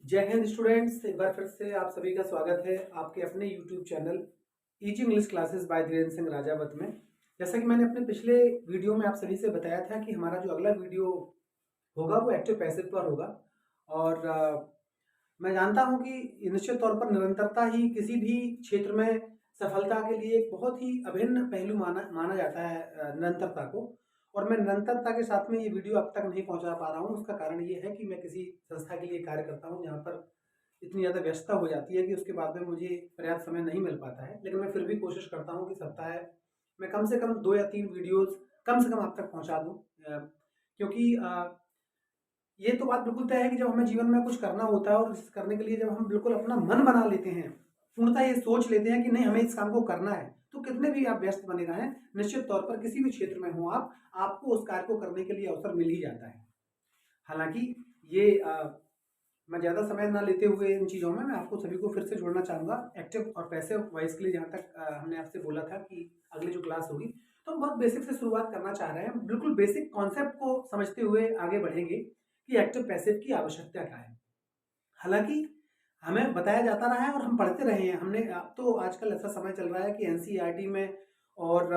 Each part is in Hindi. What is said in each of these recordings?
जय हिंद स्टूडेंट्स, एक बार फिर से आप सभी का स्वागत है आपके अपने YouTube channel easy English classes bye Dhirendra Singh Rajawat में। जैसा कि मैंने अपने पिछले वीडियो में आप सभी से बताया था कि हमारा जो अगला वीडियो होगा वो एक्टिव पैसिव पर होगा। और मैं जानता हूं कि निश्चित तौर पर निरंतरता ही किसी भी क्षेत्र में सफलता के लिए एक बहुत ही अभिन्न पहलू माना जाता है, निरंतरता को। और मैं निरंतरता के साथ में ये वीडियो अब तक नहीं पहुंचा पा रहा हूं। उसका कारण ये है कि मैं किसी संस्था के लिए कार्य करता हूं जहां पर इतनी ज़्यादा व्यस्तता हो जाती है कि उसके बाद में मुझे पर्याप्त समय नहीं मिल पाता है। लेकिन मैं फिर भी कोशिश करता हूं कि सप्ताह में कम से कम 2 या 3 वीडियोज़ कम से कम आप तक पहुंचा दूं। क्योंकि ये तो बात बिल्कुल तय है कि जब हमें जीवन में कुछ करना होता है और इस करने के लिए जब हम बिल्कुल अपना मन बना लेते हैं, पूर्णतः ये सोच लेते हैं कि नहीं हमें इस काम को करना है, तो कितने भी आप व्यस्त बने रहें, निश्चित तौर पर किसी भी क्षेत्र में हो आप, आपको उस कार्य को करने के लिए अवसर मिल ही जाता है। हालाँकि ये मैं ज़्यादा समय ना लेते हुए इन चीज़ों में मैं आपको सभी को फिर से जोड़ना चाहूँगा एक्टिव और पैसिव वॉइस के लिए। जहाँ तक हमने आपसे बोला था कि अगली जो क्लास होगी तो हम बहुत बेसिक से शुरुआत करना चाह रहे हैं। बिल्कुल बेसिक कॉन्सेप्ट को समझते हुए आगे बढ़ेंगे कि एक्टिव पैसिव की आवश्यकता क्या है। हालांकि हमें बताया जाता रहा है और हम पढ़ते रहे हैं। हमने अब तो आजकल ऐसा समय चल रहा है कि एनसीईआरटी में और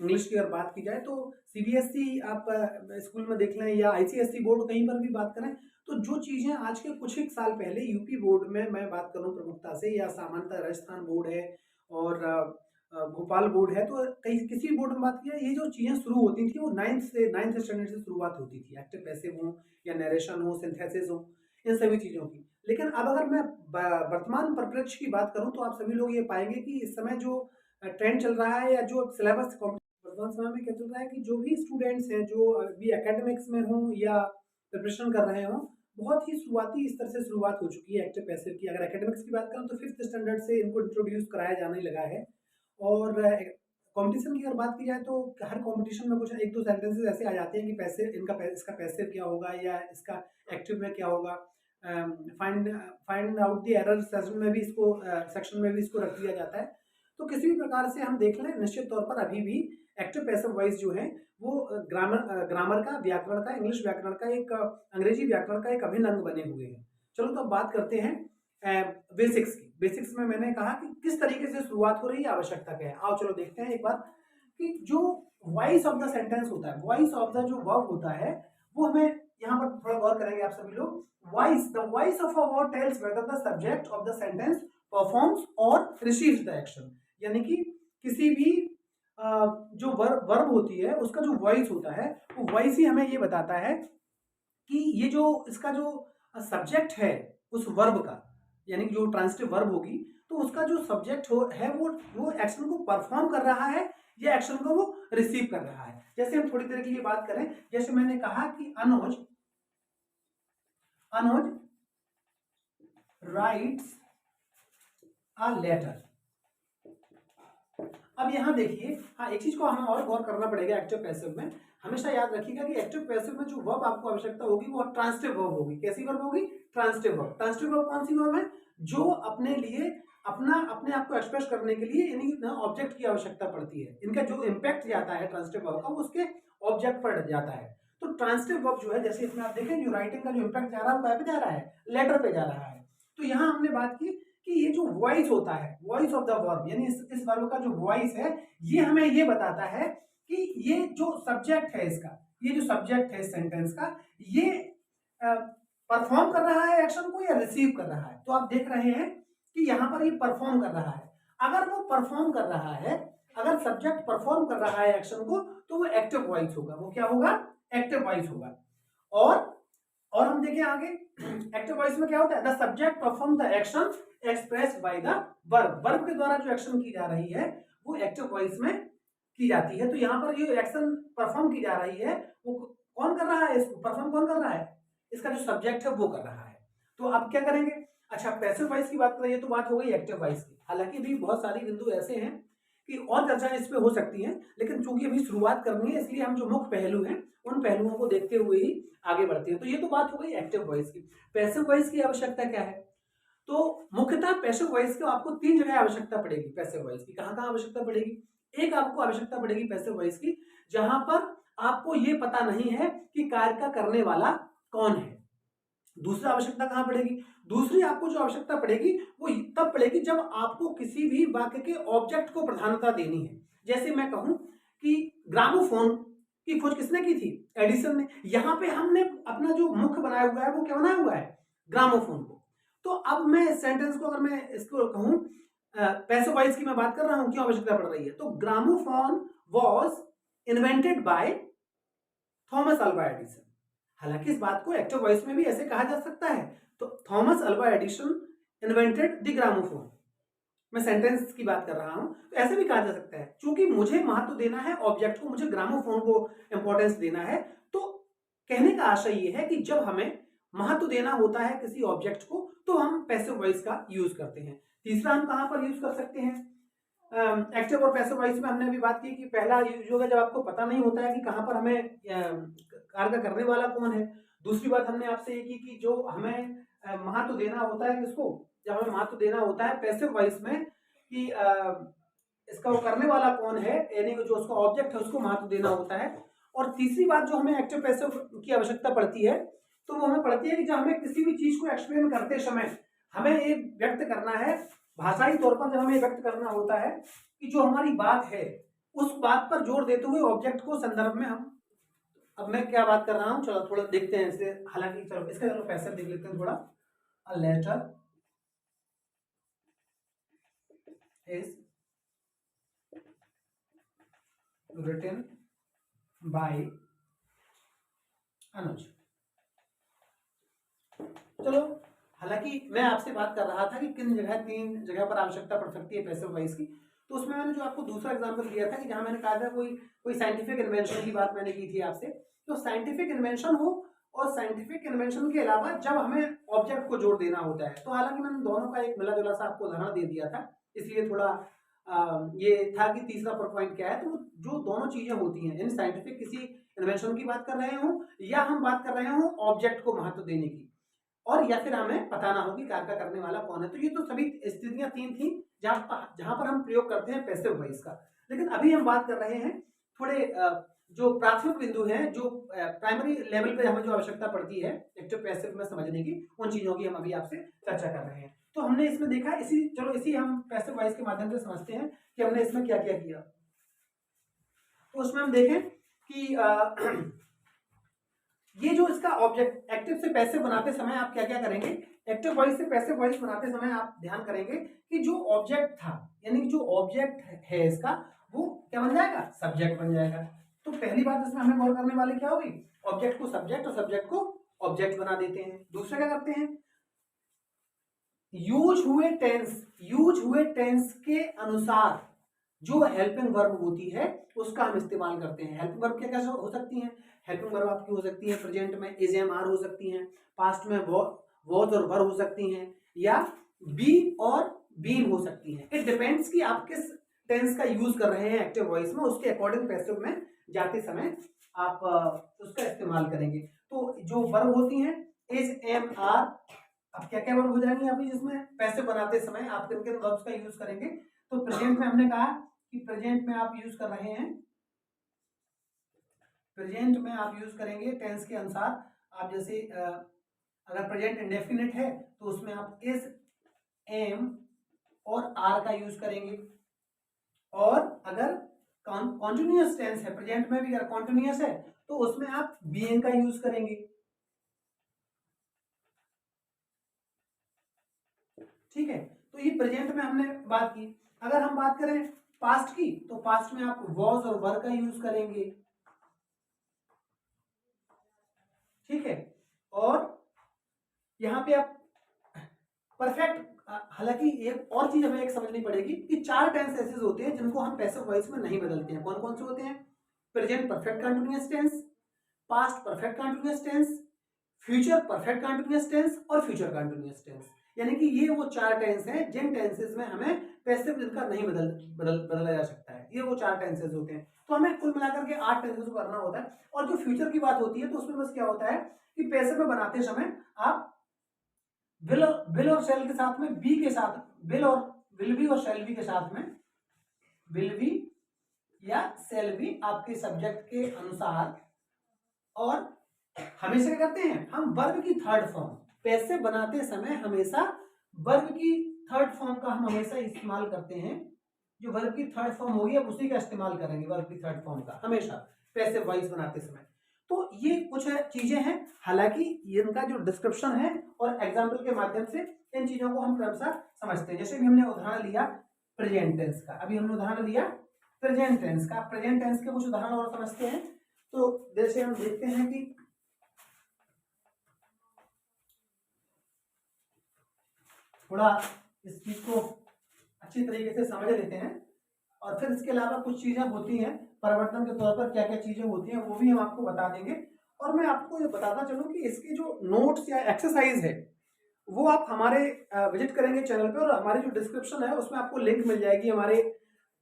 इंग्लिश की अगर बात की जाए तो सीबीएसई आप स्कूल में देख लें या आईसीएसई बोर्ड कहीं पर भी बात करें, तो जो चीज़ें आज के कुछ एक साल पहले यूपी बोर्ड में मैं बात करूं प्रमुखता से, या सामान्यतः राजस्थान बोर्ड है और भोपाल बोर्ड है, तो कहीं किसी भी बोर्ड में बात किया, ये जो चीज़ें शुरू होती थी वो नाइन्थ स्टैंडर्ड से शुरुआत होती थी। एक्टिव पैसिव हो या नरेशन हो, सिंथेसिस हो, इन सभी चीज़ों की। लेकिन अब अगर मैं वर्तमान परिप्रेक्ष्य की बात करूं तो आप सभी लोग ये पाएंगे कि इस समय जो ट्रेंड चल रहा है या जो सिलेबस वर्तमान समय में क्या चल रहा है कि जो भी स्टूडेंट्स हैं जो अभी एकेडमिक्स में हों या प्रिपरेशन कर रहे हों, बहुत ही शुरुआती स्तर से शुरुआत हो चुकी है एक्टिव पैसिव की। अगर एकेडमिक्स की बात करूं तो 5th स्टैंडर्ड से इनको इंट्रोड्यूस कराया जाने लगा है। और कंपटीशन की अगर बात की जाए तो हर कंपटीशन में कुछ एक दो सेंटेंसेस ऐसे आ जाते हैं कि इसका पैसिव क्या होगा या इसका एक्टिव में क्या होगा। Find out the error section में भी इसको रख दिया जाता है। तो किसी भी प्रकार से हम देख लें, निश्चित तौर पर अभी भी एक्टिव पैसिव वॉइस जो है वो ग्रामर का, व्याकरण का, इंग्लिश व्याकरण का, एक अंग्रेजी व्याकरण का एक अभिन्न अंग बने हुए हैं। चलो तो अब बात करते हैं बेसिक्स की। बेसिक्स में मैंने कहा कि किस तरीके से शुरुआत हो रही है, आवश्यकता क्या है। आओ चलो देखते हैं एक बार कि जो वॉइस ऑफ द सेंटेंस होता है, वॉइस ऑफ द जो वर्ब होता है, वो हमें यहाँ पर थोड़ा गौर करेंगे आप सभी लोग। The voice of a word tells whether the subject of the sentence performs और रिसीव्स द एक्शन। यानी कि किसी भी जो वर्ब होती है उसका जो वॉइस होता है, वो वॉइस ही हमें ये बताता है कि ये जो इसका जो सब्जेक्ट है उस वर्ब का, यानी कि जो ट्रांसिटिव वर्ब होगी, तो उसका जो सब्जेक्ट है वो एक्शन को परफॉर्म कर रहा है या एक्शन को वो रिसीव कर रहा है। जैसे हम थोड़ी देर के लिए बात करें, जैसे मैंने कहा कि अनुज राइट्स अ लेटर। अब यहां देखिए, हाँ, एक चीज को हमें और गौर करना पड़ेगा एक्टिव पैसिव में। हमेशा याद रखिएगा कि एक्टिव पैसिव में जो वर्ब आपको आवश्यकता होगी वो ट्रांसिटिव वर्ब होगी। कैसी वर्ब होगी? Transitive verb. ट्रांसिटिव वर्ब कौन सी वर्ब है? जो अपने लिए अपने आप को एक्सप्रेस करने के लिए यानी ऑब्जेक्ट की आवश्यकता पड़ती है। इनका जो इंपैक्ट जाता है ट्रांसिटिव वर्ब का, वो उसके ऑब्जेक्ट पर जाता है। तो ट्रांसिटिव वर्ब जो है, जैसे इसमें आप देखें, जो राइटिंग का जो इंपैक्ट जा रहा है वो क्या पे जा रहा है? लेटर पे जा रहा है। तो यहाँ हमने बात की कि ये जो वॉइस होता है, वॉइस ऑफ द वर्ब, यानी इस वर्ब का जो वॉइस है, ये हमें ये बताता है कि ये जो सब्जेक्ट है इसका, ये जो सब्जेक्ट है इस सेंटेंस का, ये परफॉर्म कर रहा है एक्शन को या रिसीव कर रहा है। तो आप देख रहे हैं कि यहाँ पर ये परफॉर्म कर रहा है। अगर वो परफॉर्म कर रहा है, अगर सब्जेक्ट परफॉर्म कर रहा है एक्शन को, तो वो एक्टिव वॉइस होगा। वो क्या होगा? एक्टिव वॉइस होगा। और हम देखें आगे, एक्टिव वॉइस में क्या होता है? The subject perform the action expressed by the verb. Verb के द्वारा जो एक्शन की जा रही है वो एक्टिव वॉइस में की जाती है। तो यहाँ पर ये एक्शन परफॉर्म की जा रही है, वो कौन कर रहा है? इसको परफॉर्म कौन कर रहा है? इसका जो सब्जेक्ट है वो कर रहा है। तो अब क्या करेंगे? अच्छा, पैसिव वॉइस की बात करें तो बात हो गई एक्टिव वॉइस की। हालांकि भी बहुत सारी बिंदु ऐसे हैं कि और चर्चा इस पे हो सकती है, लेकिन चूंकि अभी शुरुआत करनी है इसलिए हम जो मुख्य पहलू हैं उन पहलुओं को देखते हुए ही आगे बढ़ते हैं। तो ये तो बात हो गई एक्टिव वॉइस की। पैसिव वॉइस की आवश्यकता क्या है? तो मुख्यतः पैसिव वॉइस की आपको 3 जगह आवश्यकता पड़ेगी। पैसिव वॉइस की कहाँ आवश्यकता पड़ेगी? एक आपको आवश्यकता पड़ेगी पैसिव वॉइस की जहां पर आपको ये पता नहीं है कि कार्य का करने वाला कौन है। दूसरी आवश्यकता कहाँ पड़ेगी? दूसरी आपको जो आवश्यकता पड़ेगी वो तब पड़ेगी जब आपको किसी भी वाक्य के ऑब्जेक्ट को प्रधानता देनी है। जैसे मैं कहूं कि ग्रामोफोन की खोज किसने की थी? एडिसन ने। यहां पे हमने अपना जो मुख्य बनाया हुआ है वो क्या बनाया हुआ है? ग्रामोफोन को। तो अब मैं इस सेंटेंस को, अगर मैं इसको कहूं पैसिव वॉइस की मैं बात कर रहा हूं, क्यों आवश्यकता पड़ रही है? तो gramophone was invented by Thomas Alva Edison. हालांकि इस बात को एक्टिव वॉइस में भी ऐसे कहा जा सकता है। तो Thomas Alva Edison invented the gramophone, मैं सेंटेंस की बात कर रहा हूं, तो ऐसे भी कहा जा सकता है। क्योंकि मुझे महत्व देना है ऑब्जेक्ट को, मुझे ग्रामोफोन को इंपॉर्टेंस देना है, तो कहने का आशय यह है कि जब हमें महत्व देना होता है किसी ऑब्जेक्ट को तो हम पैसिव वॉइस का यूज करते हैं। तीसरा हम कहां पर यूज कर सकते हैं? एक्टिव और पैसिव वॉइस में हमने अभी बात की कि पहला यूज होगा जब आपको पता नहीं होता है कि कहां पर हमें कार्य का करने वाला कौन है। दूसरी बात हमने आपसे ये की कि जो हमें महत्व देना होता है किसको, जब हमें महत्व देना होता है पैसिव वॉइस में कि इसका वो करने वाला कौन है, यानी जो उसका ऑब्जेक्ट है उसको महत्व देना होता है। और तीसरी बात जो हमें एक्टिव पैसिव की आवश्यकता पड़ती है तो वो हमें पड़ती है कि जब हमें किसी भी चीज को एक्सप्लेन करते समय हमें ये व्यक्त करना है, भाषाई तौर पर जब हमें व्यक्त करना होता है कि जो हमारी बात है उस बात पर जोर देते हुए ऑब्जेक्ट को संदर्भ में हम, अब मैं क्या बात कर रहा हूं, चलो थोड़ा देखते हैं इसे। हालांकि चलो इसका चलो पैसा देख लेते हैं थोड़ा। A letter is written by Anuj. चलो, हालांकि मैं आपसे बात कर रहा था कि किन जगह, तीन जगह पर आवश्यकता पड़ सकती है पैसिव वॉइस की, तो उसमें मैंने जो आपको दूसरा एग्जांपल दिया था कि जहां मैंने कहा था कोई साइंटिफिक इन्वेंशन की बात मैंने की थी आपसे। तो साइंटिफिक इन्वेंशन हो और साइंटिफिक इन्वेंशन के अलावा जब हमें ऑब्जेक्ट को जोड़ देना होता है, तो हालांकि मैंने दोनों का एक मिला जुला सा आपको उदाहरण दे दिया था, इसलिए थोड़ा ये था कि तीसरा पॉइंट क्या है। तो जो दोनों चीजें होती हैं, इन साइंटिफिक किसी इन्वेंशन की बात कर रहे हो या हम बात कर रहे हो ऑब्जेक्ट को महत्व देने की, और या फिर हमें पता ना हो कि कार्य करने वाला कौन है, तो ये तो सभी स्थितियां तीन थी जहां पर हम प्रयोग करते हैं पैसिव वॉइस का। लेकिन अभी हम बात कर रहे हैं थोड़े जो प्राथमिक बिंदु हैं, जो प्राइमरी लेवल पे हमें जो आवश्यकता पड़ती है एक्टिव पैसिव में समझने की, उन चीजों की हम अभी आपसे चर्चा कर रहे हैं। तो हमने इसमें देखा, इसी हम पैसिव वॉइस के माध्यम से समझते हैं कि हमने इसमें क्या क्या किया। तो उसमें हम देखें कि ये जो इसका ऑब्जेक्ट एक्टिव से पैसिव बनाते समय आप क्या क्या करेंगे। एक्टिव वॉइस से पैसिव वॉइस बनाते समय आप ध्यान करेंगे कि जो ऑब्जेक्ट था, यानी कि जो ऑब्जेक्ट है इसका, वो क्या बन जाएगा? सब्जेक्ट बन जाएगा। तो पहली बात इसमें हमें गौर करने वाली क्या होगी? ऑब्जेक्ट को सब्जेक्ट और सब्जेक्ट को ऑब्जेक्ट बना देते हैं। दूसरा क्या करते हैं? यूज हुए टेंस के अनुसार जो हेल्पिंग वर्ब होती है उसका हम इस्तेमाल करते हैं। हेल्पिंग वर्ब क्या क्या हो सकती हैं? हेल्पिंग वर्ब आपकी हो सकती है प्रेजेंट में इज एम आर हो सकती हैं, पास्ट में वॉज और वर हो सकती हैं, या बी और बीन हो सकती हैं। इट डिपेंड्स कि आप किस टेंस का यूज कर रहे हैं एक्टिव वॉइस में, उसके अकॉर्डिंग पैसिव में जाते समय आप उसका इस्तेमाल करेंगे। तो जो वर्ब होती हैं इज एम आर, अब क्या क्या वर्ब हो जाएंगे अभी जिसमें पैसिव बनाते समय आप किन किन वर्ब्स का यूज करेंगे। तो प्रेजेंट में हमने कहा कि प्रेजेंट में आप यूज कर रहे हैं, प्रेजेंट में आप यूज करेंगे टेंस के अनुसार। आप जैसे अगर प्रेजेंट इंडेफिनिट है तो उसमें आप इज एम और आर का यूज करेंगे, और अगर कॉन्टिन्यूअस टेंस है, प्रेजेंट में भी अगर कॉन्टिन्यूअस है तो उसमें आप बीइंग का यूज करेंगे। ठीक है, तो ये प्रेजेंट में हमने बात की। अगर हम बात करें पास्ट की, तो पास्ट में आप वॉज और वर का यूज करेंगे। ठीक है, और यहां पे आप परफेक्ट, हालांकि एक और चीज हमें एक समझनी पड़ेगी कि चार टेंस ऐसे होते हैं जिनको हम पैसिव वॉइस में नहीं बदलते हैं। कौन कौन से होते हैं? Present perfect continuous tense, past perfect continuous tense, future perfect continuous tense और फ्यूचर कंटिन्यूअस टेंस। यानी कि ये वो चार टेंस हैं जिन टेंसेस में हमें पैसिव जिनका नहीं बदला जा सकता है। ये वो चार टेंसेस होते हैं। तो हमें कुल मिलाकर के 8 टेंसेस को करना होता है। और जो फ्यूचर की बात होती है तो उसमें बस क्या होता है कि पैसिव में बनाते समय आप विल और शेल के साथ में बी के साथ, विल बी और शेल बी के साथ में विल बी या शेल बी आपके सब्जेक्ट के अनुसार, और हमेशा क्या करते हैं हम वर्ब की थर्ड फॉर्म, पैसिव बनाते समय हमेशा वर्ब की थर्ड फॉर्म का हम हमेशा इस्तेमाल करते हैं। जो वर्ब की थर्ड फॉर्म होगी अब उसी का इस्तेमाल करेंगे, वर्ब की थर्ड फॉर्म का हमेशा पैसिव वॉइस बनाते समय। तो ये कुछ चीजें हैं, हालांकि इनका जो डिस्क्रिप्शन है और एग्जाम्पल के माध्यम से इन चीजों को हम क्रमशः समझते हैं। जैसे भी हमने उदाहरण लिया प्रेजेंट टेंस का, अभी हमने उदाहरण लिया प्रेजेंट टेंस का, प्रेजेंट टेंस के कुछ उदाहरण और समझते हैं। तो जैसे हम देखते हैं कि थोड़ा इस चीज को अच्छी तरीके से समझ लेते हैं और फिर इसके अलावा कुछ चीजें होती हैं परिवर्तन के तौर पर, क्या क्या चीजें होती हैं वो भी हम आपको बता देंगे। और मैं आपको ये बताता चलूं कि इसके जो नोट्स या एक्सरसाइज है वो आप हमारे विजिट करेंगे चैनल पे, और हमारी जो डिस्क्रिप्शन है उसमें आपको लिंक मिल जाएगी हमारे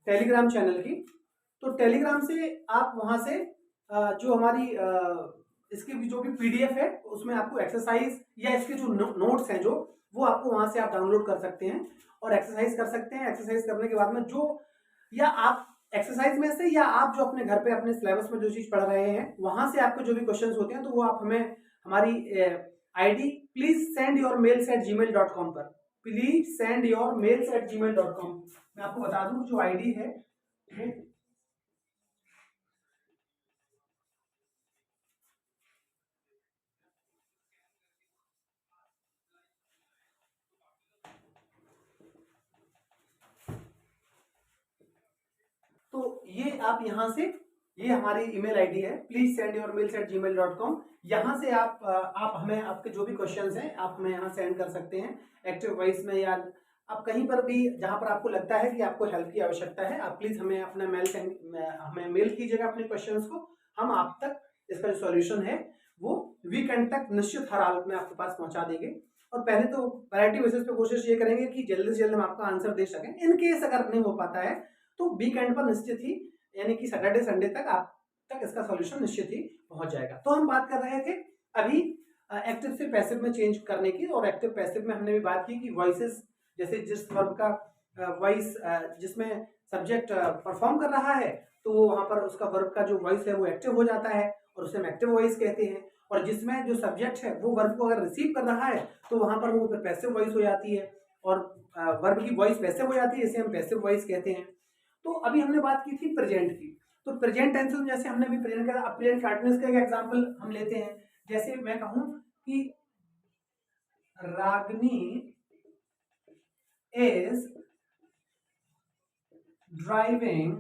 टेलीग्राम चैनल की। तो टेलीग्राम से आप वहां से जो हमारी इसकी जो भी पीडीएफ है उसमें आपको एक्सरसाइज या इसके जो नोट्स हैं जो वो आपको वहां से आप डाउनलोड कर सकते हैं और एक्सरसाइज कर सकते हैं। एक्सरसाइज करने के बाद में जो या आप एक्सरसाइज में से या आप जो अपने घर पे अपने सिलेबस में जो चीज पढ़ रहे हैं वहां से आपको जो भी क्वेश्चंस होते हैं तो वो आप हमें हमारी ID please send your mails at gmail.com पर, please send your mails at gmail.com। मैं आपको बता दूं जो आईडी है तो ये आप यहाँ से, ये हमारी ईमेल आईडी है please send your mails at gmail.com। यहाँ से आप हमें आपके जो भी क्वेश्चंस हैं आप हमें यहाँ सेंड कर सकते हैं एक्टिव वॉइस में, या आप कहीं पर भी जहाँ पर आपको लगता है कि आपको हेल्प की आवश्यकता है आप प्लीज हमें अपना हमें मेल कीजिएगा अपने क्वेश्चंस को। हम आप तक इसका जो सॉल्यूशन है वो वीकेंड तक निश्चित हर हालत में आपके पास पहुंचा देंगे। और पहले तो वैरायटी बेसिस पे कोशिश ये करेंगे कि जल्दी से जल्द हम आपका आंसर दे सकें। इन केस अगर नहीं हो पाता है तो वीकेंड पर निश्चित ही, यानी कि सैटरडे संडे तक आप तक इसका सॉल्यूशन निश्चित ही पहुंच जाएगा। तो हम बात कर रहे थे अभी एक्टिव से पैसिव में चेंज करने की, और एक्टिव पैसिव में हमने भी बात की कि वॉइसेस, जैसे जिस वर्ब का वॉइस जिसमें सब्जेक्ट परफॉर्म कर रहा है तो वहां पर उसका वर्ब का जो वॉइस है वो एक्टिव हो जाता है और उसे हम एक्टिव वॉइस कहते हैं। और जिसमें जो सब्जेक्ट है वो वर्ब को अगर रिसीव कर रहा है तो वहां पर वो पैसिव वॉइस हो जाती है और वर्ब की वॉइस पैसिव हो जाती है, इसे हम पैसिव वॉइस कहते हैं। तो अभी हमने बात की थी प्रेजेंट की, तो प्रेजेंट टेंस में जैसे हमने भी प्रेजेंट का प्रेजेंट कंटीन्यूअस का एग्जांपल हम लेते हैं। जैसे मैं कहूं कि रागनी इज ड्राइविंग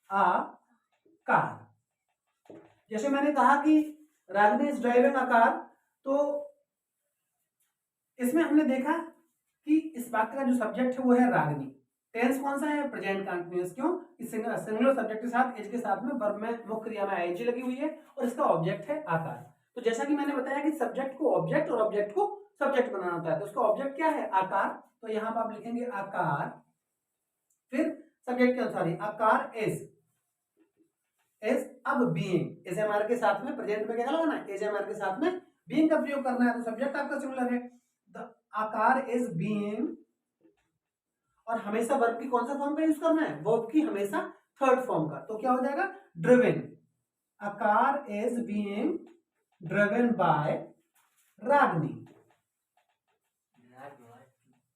अ कार। जैसे मैंने कहा कि रागनी इज ड्राइविंग अ कार, तो इसमें हमने देखा कि इस वाक्य का जो सब्जेक्ट है वो है रागनी। टेंस कौन सा है? Present continuous. क्यों? इस सिंगुलर सब्जेक्ट के साथ एज के साथ में वर्ब में मुख्य क्रिया में आईएनजी लगी हुई है और इसका ऑब्जेक्ट है आकार। तो जैसा कि मैंने बताया कि सब्जेक्ट को ऑब्जेक्ट और ऑब्जेक्ट को सब्जेक्ट बनाना होता है, तो उसका ऑब्जेक्ट क्या है? आकार। तो यहां पर आप लिखेंगे आकार, फिर सब्जेक्ट के अनुसार आकार इज अब बीइंग, इज एमआर के साथ में प्रेजेंट में क्या लगाना है? इज एमआर के साथ में बीइंग का प्रयोग करना है, तो सब्जेक्ट आपका सिंगुलर है। द आकार इज बीइंग, और हमेशा वर्ब की कौन सा फॉर्म का यूज करना है? वर्ब की हमेशा थर्ड फॉर्म का। तो क्या हो जाएगा? Driven. A car is being driven by Ragini.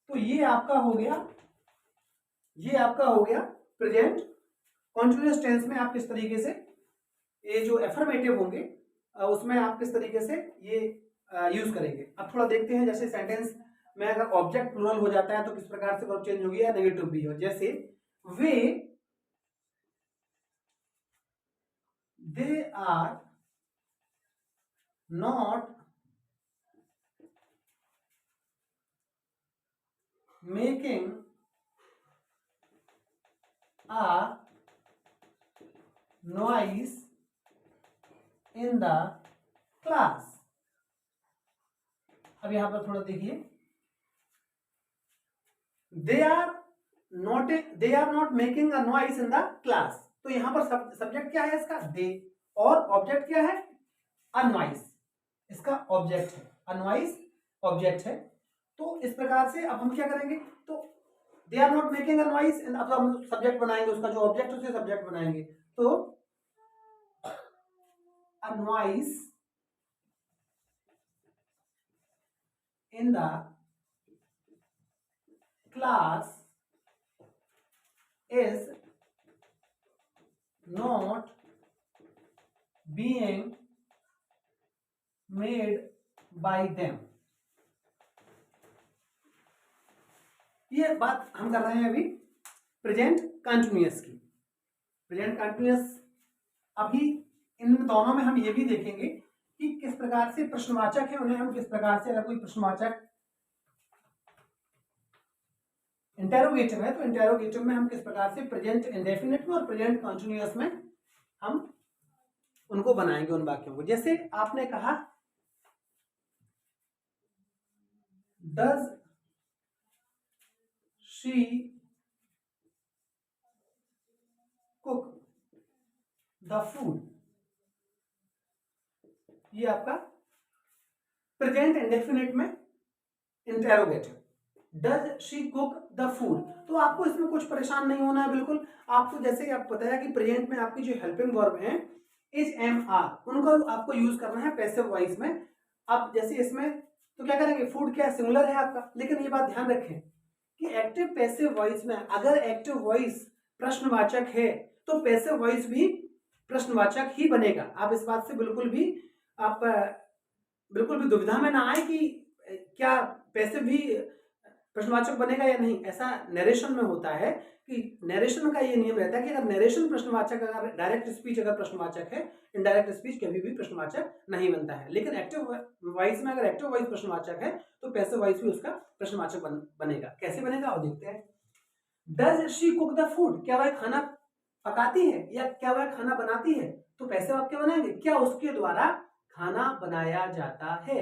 तो ये आपका हो गया, ये आपका हो गया प्रेजेंट कॉन्टिन्यूअस टेंस में आप किस तरीके से ये जो एफर्मेटिव होंगे उसमें आप किस तरीके से ये यूज करेंगे। अब थोड़ा देखते हैं, जैसे सेंटेंस में अगर ऑब्जेक्ट प्लूरल हो जाता है तो किस प्रकार से वर्ब चेंज होगी या नेगेटिव भी हो। जैसे वे they are not making a noise in the class। अब यहां पर थोड़ा देखिए, they are not making a noise in the class. तो यहां पर सब्जेक्ट क्या है इसका? दे, और ऑब्जेक्ट क्या है? अ नॉइज, इसका ऑब्जेक्ट है, अ नॉइज ऑब्जेक्ट है। तो इस प्रकार से अब हम क्या करेंगे? तो they are not making a noise, अब हम सब्जेक्ट बनाएंगे, उसका जो ऑब्जेक्ट उसे सब्जेक्ट बनाएंगे। तो a noise in the class is not being made by them। ये बात हम कर रहे हैं अभी प्रेजेंट कंटिन्यूअस की। प्रेजेंट कंटिन्यूअस अभी इन दोनों में हम ये भी देखेंगे कि किस प्रकार से प्रश्नवाचक है उन्हें हम किस प्रकार से, अगर कोई प्रश्नवाचक इंटेरोगेटिव है तो इंटेरोगेटिव में हम किस प्रकार से प्रेजेंट इंडेफिनिट में और प्रेजेंट कंटिन्यूअस में हम उनको बनाएंगे उन वाक्यों को। जैसे आपने कहा does she cook the food, ये आपका प्रेजेंट इंडेफिनिट में interrogative. Does she cook the food, तो आपको इसमें कुछ परेशान नहीं होना है बिल्कुल। आपको जैसे आप बताया कि प्रेजेंट में आपकी जो हेल्पिंग वर्ब है इज एम आर, उनको आपको यूज करना है पैसिव वॉइस में। अब जैसे इसमें तो क्या करेंगे, फूड क्या सिंगुलर है आपका, लेकिन ये बात ध्यान रखें कि एक्टिव पैसिव वॉइस में अगर एक्टिव वॉइस प्रश्नवाचक है तो पैसिव वॉइस भी प्रश्नवाचक ही बनेगा। आप इस बात से बिल्कुल भी दुविधा में ना आए कि क्या पैसिव भी प्रश्नवाचक बनेगा या नहीं। ऐसा नरेशन में होता है कि नरेशन का ये नियम रहता है कि अगर नरेशन प्रश्नवाचक, अगर डायरेक्ट स्पीच अगर प्रश्नवाचक है, इनडायरेक्ट स्पीच कभी भी प्रश्नवाचक नहीं बनता है। लेकिन एक्टिव वॉइस में अगर एक्टिव वॉइस प्रश्नवाचक है तो पैसिव वॉइस भी उसका प्रश्नवाचक बनेगा। कैसे बनेगा वो देखते हैं। Does she cook the food, क्या वह खाना पकाती है या क्या वह खाना बनाती है, तो पैसिव वाक्य बनाएंगे, क्या उसके द्वारा खाना बनाया जाता है।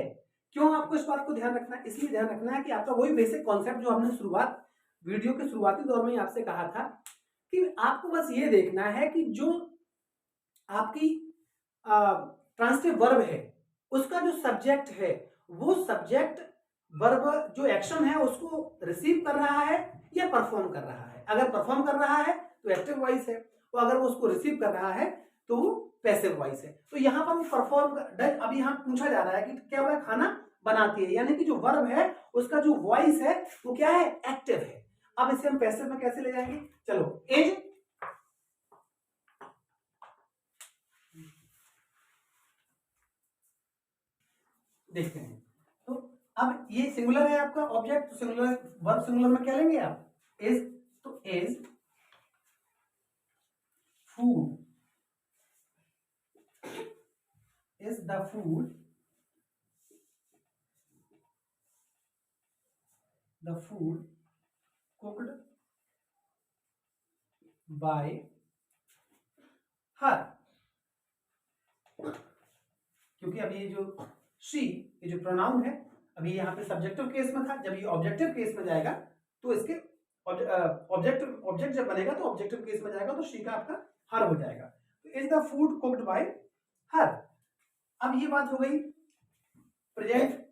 क्यों आपको इस बात को ध्यान रखना है, इसलिए ध्यान रखना है कि आपका वही बेसिक कॉन्सेप्ट जो हमने वीडियो के शुरुआती दौर में ही आपसे कहा था कि आपको बस ये देखना है कि जो आपकी ट्रांसिटिव वर्ब है उसका जो सब्जेक्ट है वो सब्जेक्ट वर्ब जो एक्शन है उसको रिसीव कर रहा है या परफॉर्म कर रहा है। अगर परफॉर्म कर रहा है तो एक्टिव वॉइस है, और अगर वो उसको रिसीव कर रहा है तो वो पैसिव वॉइस है। तो यहाँ पर वो परफॉर्म डज, अभी यहाँ पूछा जा रहा है कि क्या वह खाना बनाती है, यानी कि जो वर्ब है उसका जो वॉइस है वो क्या है, एक्टिव है। अब इसे हम पैसिव में कैसे ले जाएंगे, चलो एज देखते हैं। तो अब ये सिंगुलर है आपका ऑब्जेक्ट, तो सिंगुलर वर्ब सिंगुलर में क्या लेंगे आप, इज, तो is food, is the food, the food cooked bye हर। क्योंकि अभी ये जो शी, ये जो प्रोनाउन है अभी यहाँ पे सब्जेक्टिव केस में था, जब ये ऑब्जेक्टिव केस में जाएगा तो इसके ऑब्जेक्ट जब बनेगा तो ऑब्जेक्टिव केस में जाएगा तो शी का आपका हर हो जाएगा। तो is the food cooked bye हर। अब ये बात हो गई प्रेजेंट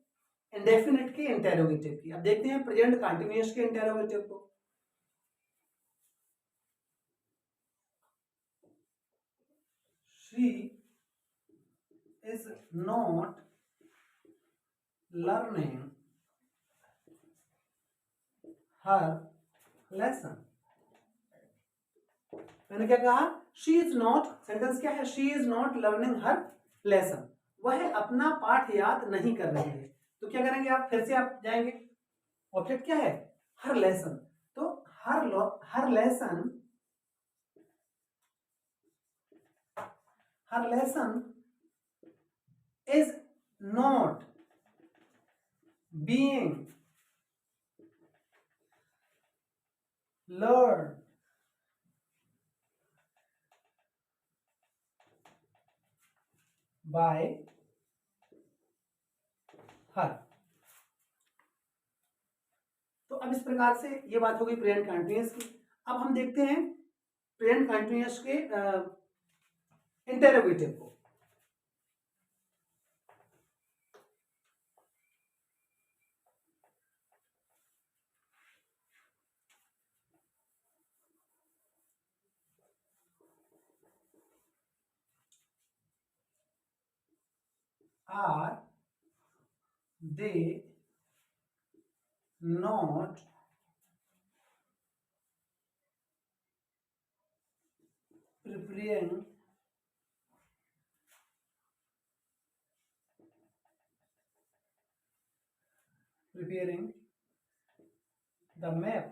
इंडेफिनिट के इंटेरोगेटिव की। अब देखते हैं प्रेजेंट कंटिन्यूअस के इंटेरोगेटिव को। She is not learning her lesson। मैंने क्या कहा, शी इज नॉट, सेंटेंस क्या है, she is not learning her lesson, वह अपना पाठ याद नहीं कर रही है। तो क्या करेंगे आप, फिर से आप जाएंगे, ऑब्जेक्ट क्या है, हर लेसन, तो हर lesson is not being learned by her। तो अब इस प्रकार से ये बात हो गई प्रेजेंट कंटिन्यूअस की। अब हम देखते हैं प्रेजेंट कंटिन्यूअस के इंटेरोगेटिव को। Are they not preparing the map,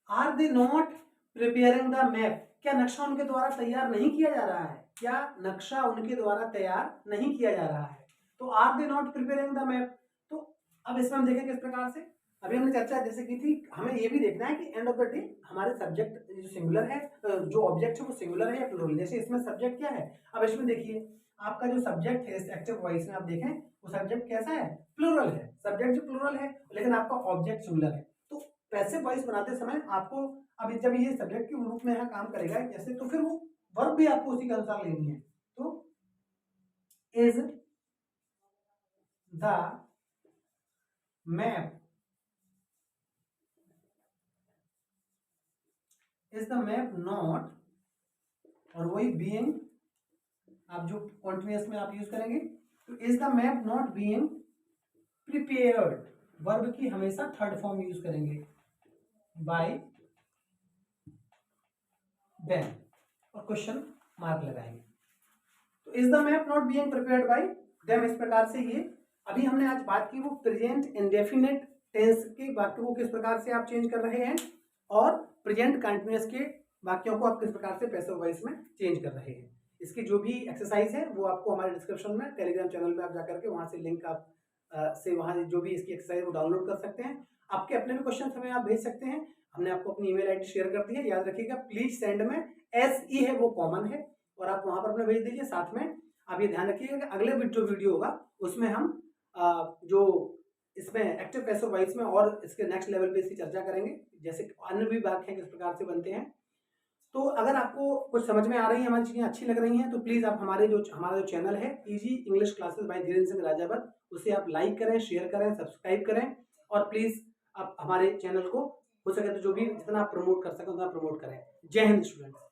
are they not preparing the map? क्या नक्शा उनके द्वारा तैयार नहीं किया जा रहा है? क्या नक्शा उनके द्वारा तैयार नहीं किया जा रहा है? तो are they not preparing the map. तो अब इसमें हम देखें किस प्रकार से, अभी हमने चर्चा जैसे की थी, हमें ये भी देखना है कि एंड ऑफ द डे हमारे सब्जेक्ट जो सिंगुलर है, जो ऑब्जेक्ट है वो सिंगुलर है या प्लूरल। जैसे इसमें सब्जेक्ट क्या है, अब इसमें देखिए आपका जो सब्जेक्ट है इस एक्टिव वॉइस में आप देखें वो सब्जेक्ट कैसा है, प्लूरल है। सब्जेक्ट जो प्लूरल है लेकिन आपका ऑब्जेक्ट सिंगुलर है। तो पैसिव वॉइस बनाते समय आपको अब जब ये सब्जेक्ट के रूप में यहाँ काम करेगा जैसे, तो फिर वो वर्ब भी आपको उसी के अनुसार लेनी है। तो is the map, is the map not, और वही बीइंग आप जो कॉन्टिन्यूअस में आप यूज करेंगे, तो is the map not being prepared, verb की हमेशा थर्ड फॉर्म यूज करेंगे, बाय देम, और क्वेश्चन मार्क लगाएंगे। तो is the map not being prepared by them, इस प्रकार से ये अभी हमने आज बात की वो प्रेजेंट इंडेफिनिट टेंस के वाक्यों को किस प्रकार से आप चेंज कर रहे हैं, और प्रेजेंट कंटिन्यूअस के वाक्यों को आप किस प्रकार से पैसिव वॉइस में चेंज कर रहे हैं। इसकी जो भी एक्सरसाइज है वो आपको हमारे डिस्क्रिप्शन में टेलीग्राम चैनल में आप जाकर के वहां से लिंक आप से वहां जो भी इसकी एक्सरसाइज वो डाउनलोड कर सकते हैं। आपके अपने भी क्वेश्चन हमें आप भेज सकते हैं, हमने आपको अपनी ईमेल आईडी शेयर कर दी है, याद रखिएगा प्लीज सेंड में SE है वो कॉमन है, और आप वहां पर अपने भेज दीजिए। साथ में आप ये ध्यान रखिएगा कि अगले जो वीडियो होगा उसमें हम जो इसमें एक्टिव पैसिव वॉइस में और इसके नेक्स्ट लेवल पे इसकी चर्चा करेंगे, जैसे अन्य भी वाक्य किस प्रकार से बनते हैं। तो अगर आपको कुछ समझ में आ रही है, हमारी चीजें अच्छी लग रही हैं, तो प्लीज आप हमारा जो चैनल है easy English classes bye Dhirendra Singh Rajawat, उसे आप लाइक करें, शेयर करें, सब्सक्राइब करें, और प्लीज आप हमारे चैनल को हो सके तो जो भी जितना आप प्रमोट कर सकें उतना प्रमोट करें। जय हिंद स्टूडेंट्स।